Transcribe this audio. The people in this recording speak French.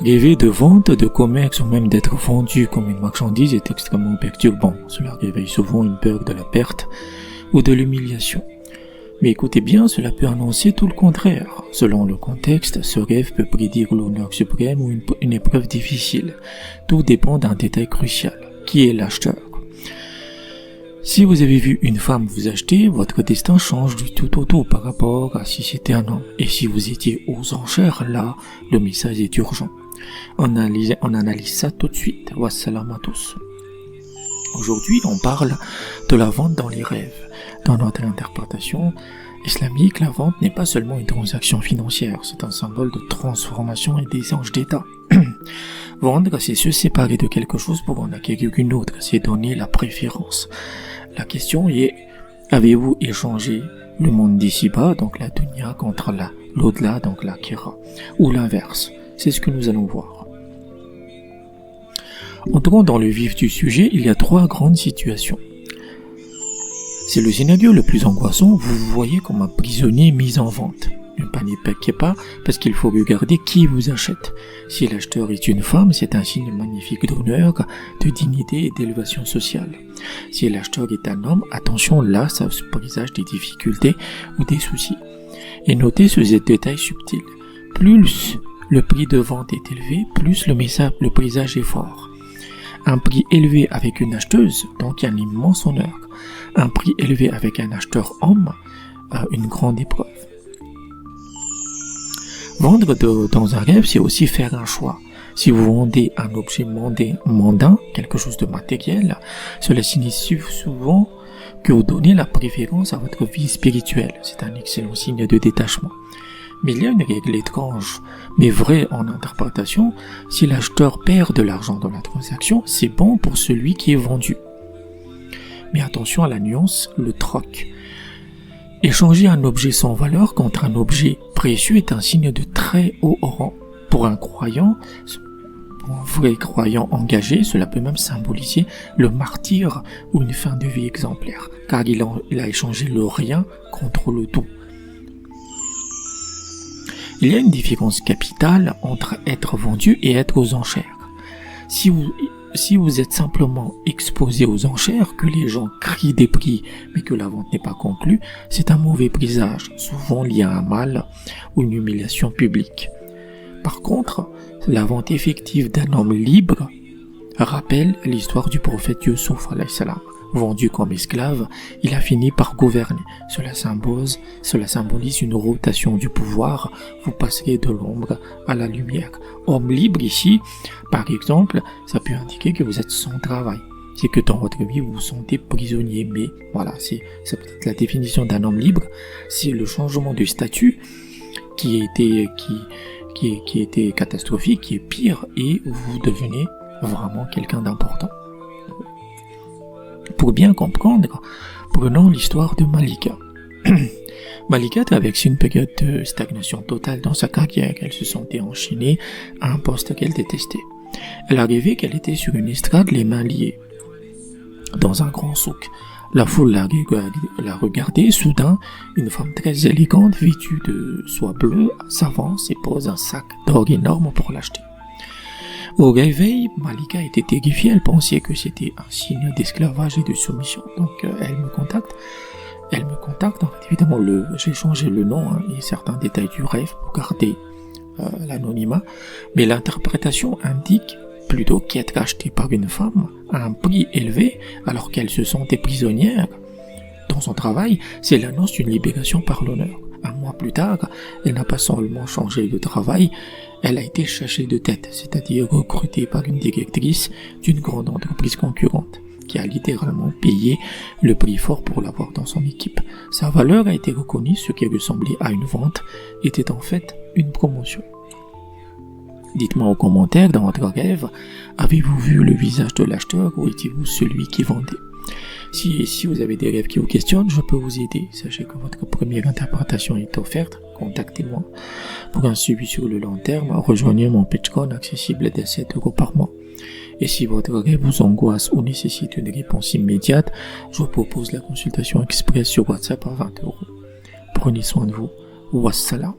Rêver de vente, de commerce ou même d'être vendu comme une marchandise est extrêmement perturbant. Cela réveille souvent une peur de la perte ou de l'humiliation. Mais écoutez bien, cela peut annoncer tout le contraire. Selon le contexte, ce rêve peut prédire l'honneur suprême ou une épreuve difficile. Tout dépend d'un détail crucial. Qui est l'acheteur? Si vous avez vu une femme vous acheter, votre destin change du tout au tout par rapport à si c'était un homme. Et si vous étiez aux enchères, là, le message est urgent. On analyse ça tout de suite. Wassalam à tous. Aujourd'hui, on parle de la vente dans les rêves. Dans notre interprétation islamique, la vente n'est pas seulement une transaction financière, c'est un symbole de transformation et d'échange d'état. Vendre, c'est se séparer de quelque chose pour en acquérir une autre, c'est donner la préférence. La question est, avez-vous échangé le monde d'ici-bas, donc la dunya, contre l'au-delà, donc l'akhira, ou l'inverse? C'est ce que nous allons voir. Entrons dans le vif du sujet, il y a 3 grandes situations. C'est le scénario le plus angoissant, vous vous voyez comme un prisonnier mis en vente. Ne paniquez pas, parce qu'il faut regarder qui vous achète. Si l'acheteur est une femme, c'est un signe magnifique d'honneur, de dignité et d'élévation sociale. Si l'acheteur est un homme, attention, là, ça présage des difficultés ou des soucis. Et notez ce détail subtil. Plus le prix de vente est élevé, plus le présage est fort. Un prix élevé avec une acheteuse, donc il y a un immense honneur. Un prix élevé avec un acheteur homme, une grande épreuve. Vendre dans un rêve, c'est aussi faire un choix. Si vous vendez un objet mondain, quelque chose de matériel, cela signifie souvent que vous donnez la préférence à votre vie spirituelle. C'est un excellent signe de détachement. Mais il y a une règle étrange, mais vraie en interprétation. Si l'acheteur perd de l'argent dans la transaction, c'est bon pour celui qui est vendu. Mais attention à la nuance, le troc. Échanger un objet sans valeur contre un objet précieux est un signe de très haut rang. Pour un vrai croyant engagé, cela peut même symboliser le martyre ou une fin de vie exemplaire, car il a échangé le rien contre le tout. Il y a une différence capitale entre être vendu et être aux enchères. Si vous êtes simplement exposé aux enchères, que les gens crient des prix, mais que la vente n'est pas conclue, c'est un mauvais présage, souvent lié à un mal ou une humiliation publique. Par contre, la vente effective d'un homme libre rappelle l'histoire du prophète Youssouf alayhi salam. Vendu comme esclave, il a fini par gouverner. Cela symbolise une rotation du pouvoir. Vous passerez de l'ombre à la lumière. Homme libre ici, par exemple, ça peut indiquer que vous êtes sans travail. C'est que dans votre vie, vous vous sentez prisonnier. Mais voilà, c'est peut-être la définition d'un homme libre. C'est le changement de statut qui était catastrophique, qui est pire, et vous devenez vraiment quelqu'un d'important. Pour bien comprendre, prenons l'histoire de Malika. Malika traversait une période de stagnation totale dans sa carrière. Elle se sentait enchaînée à un poste qu'elle détestait. Elle arrivait qu'elle était sur une estrade, les mains liées, dans un grand souk. La foule la regardait. Soudain, une femme très élégante, vêtue de soie bleue, s'avance et pose un sac d'or énorme pour l'acheter. Au réveil, Malika était terrifiée, elle pensait que c'était un signe d'esclavage et de soumission. Donc elle me contacte. En fait, évidemment, j'ai changé le nom et certains détails du rêve pour garder l'anonymat. Mais l'interprétation indique plutôt qu'être achetée par une femme à un prix élevé alors qu'elle se sentait prisonnière dans son travail, c'est l'annonce d'une libération par l'honneur. Un mois plus tard, elle n'a pas seulement changé de travail, elle a été chassée de tête, c'est-à-dire recrutée par une directrice d'une grande entreprise concurrente, qui a littéralement payé le prix fort pour l'avoir dans son équipe. Sa valeur a été reconnue, ce qui ressemblait à une vente était en fait une promotion. Dites-moi en commentaire, dans votre rêve, avez-vous vu le visage de l'acheteur ou étiez-vous celui qui vendait? Si vous avez des rêves qui vous questionnent, je peux vous aider. Sachez que votre première interprétation est offerte. Contactez-moi. Pour un suivi sur le long terme, rejoignez mon Patreon accessible dès 7 € par mois. Et si votre rêve vous angoisse ou nécessite une réponse immédiate, je vous propose la consultation express sur WhatsApp à 20 €. Prenez soin de vous. Wassalam.